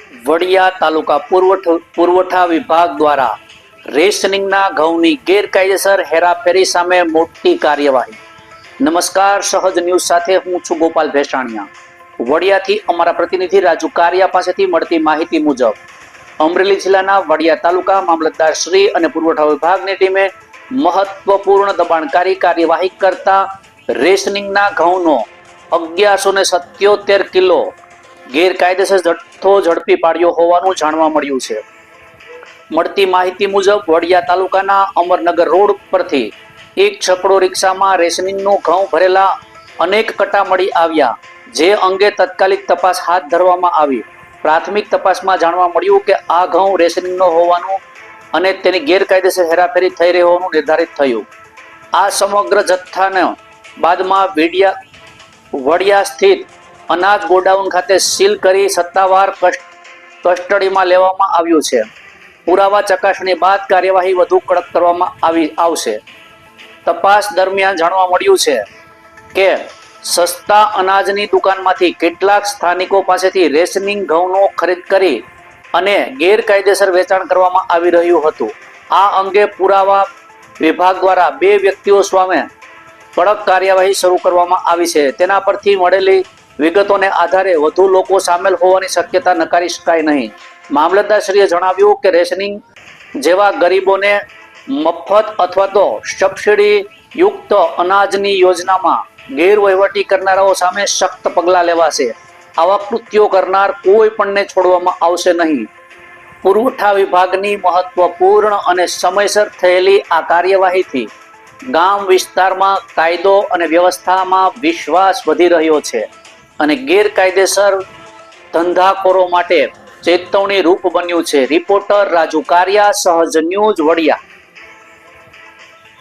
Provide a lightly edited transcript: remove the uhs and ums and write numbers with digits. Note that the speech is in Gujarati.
વડિયા તાલુકા પુરવઠા વિભાગ દ્વારા રેશનિંગના ઘઉંની ગેરકાયદેસર હેરાફેરી સામે મોટી કાર્યવાહી। નમસ્કાર, સહજ ન્યૂઝ સાથે હું છું ગોપાલ ભેસાણિયા। વડિયાથી અમારા પ્રતિનિધિ રાજુ કારિયા પાસેથી મળતી માહિતી મુજબ અમરેલી જિલ્લાના વડિયા તાલુકા મામલતદાર શ્રી અને પુરવઠા વિભાગની ટીમે મહત્વપૂર્ણ દબાણકારી કાર્યવાહી કરતા રેશનિંગના ઘઉંનો 1177 કિલો ગેરકાયદેસર જથ્થો ઝડપી પાડ્યો હોવાનું જાણવા મળ્યું છે। મળતી માહિતી મુજબ વડિયા તાલુકાના અમરનગર રોડ પરથી એક છકડો રિક્ષામાં રેશનિંગનું ઘઉં ભરેલા અનેક કટ્ટા મળી આવ્યા, જે અંગે તાત્કાલિક તપાસ હાથ ધરવામાં આવી। પ્રાથમિક તપાસમાં જાણવા મળ્યું કે આ ઘઉં રેશનિંગનો હોવાનું અને તેની ગેરકાયદેસર હેરાફેરી થઈ રહી હોવાનું નિર્ધારિત થયું। આ સમગ્ર જથ્થાને બાદમાં વડિયા સ્થિત અનાજ ગોડાઉન ખાતે સીલ કરી સત્તાવાર કસ્ટડીમાં લેવામાં આવ્યું છે। પુરાવા ચકાસણી બાદ કાર્યવાહી વધુ કડક કરવામાં આવશે। તપાસ દરમિયાન જાણવા મળ્યું છે કે સસ્તા અનાજની દુકાનમાંથી કેટલાક સ્થાનિકો પાસેથી રેશનિંગ ઘઉંનો ખરીદ કરી અને ગેરકાયદેસર વેચાણ કરવામાં આવી રહ્યું હતું। આ અંગે પુરાવા વિભાગ દ્વારા 2 વ્યક્તિઓ સામે કડક કાર્યવાહી શરૂ કરવામાં આવી છે। તેના પરથી મળેલી વિગતોને આધારે વધુ લોકો સામેલ હોવાની શક્યતા નકારી શકાય નહીં। મામલતદારશ્રીએ જણાવ્યું કે રેશનિંગ જેવા ગરીબોને મફત અથવા તો સબસિડી યુક્ત અનાજની યોજનામાં ગેરવહીવટી કરનારાઓ સામે સખ્ત પગલાં લેવાશે। આવા કૃત્યો કરનાર કોઈ પણને છોડવામાં આવશે નહીં। પુરવઠા વિભાગની મહત્વપૂર્ણ અને સમયસર થયેલી આ કાર્યવાહીથી ગામ વિસ્તારમાં કાયદો અને વ્યવસ્થામાં વિશ્વાસ વધી રહ્યો છે અને ગેરકાયદેસર ધંધાખોરો માટે ચેતવણી રૂપ બન્યું છે। રિપોર્ટર રાજુ કારિયા, સહજ ન્યૂઝ, વડિયા।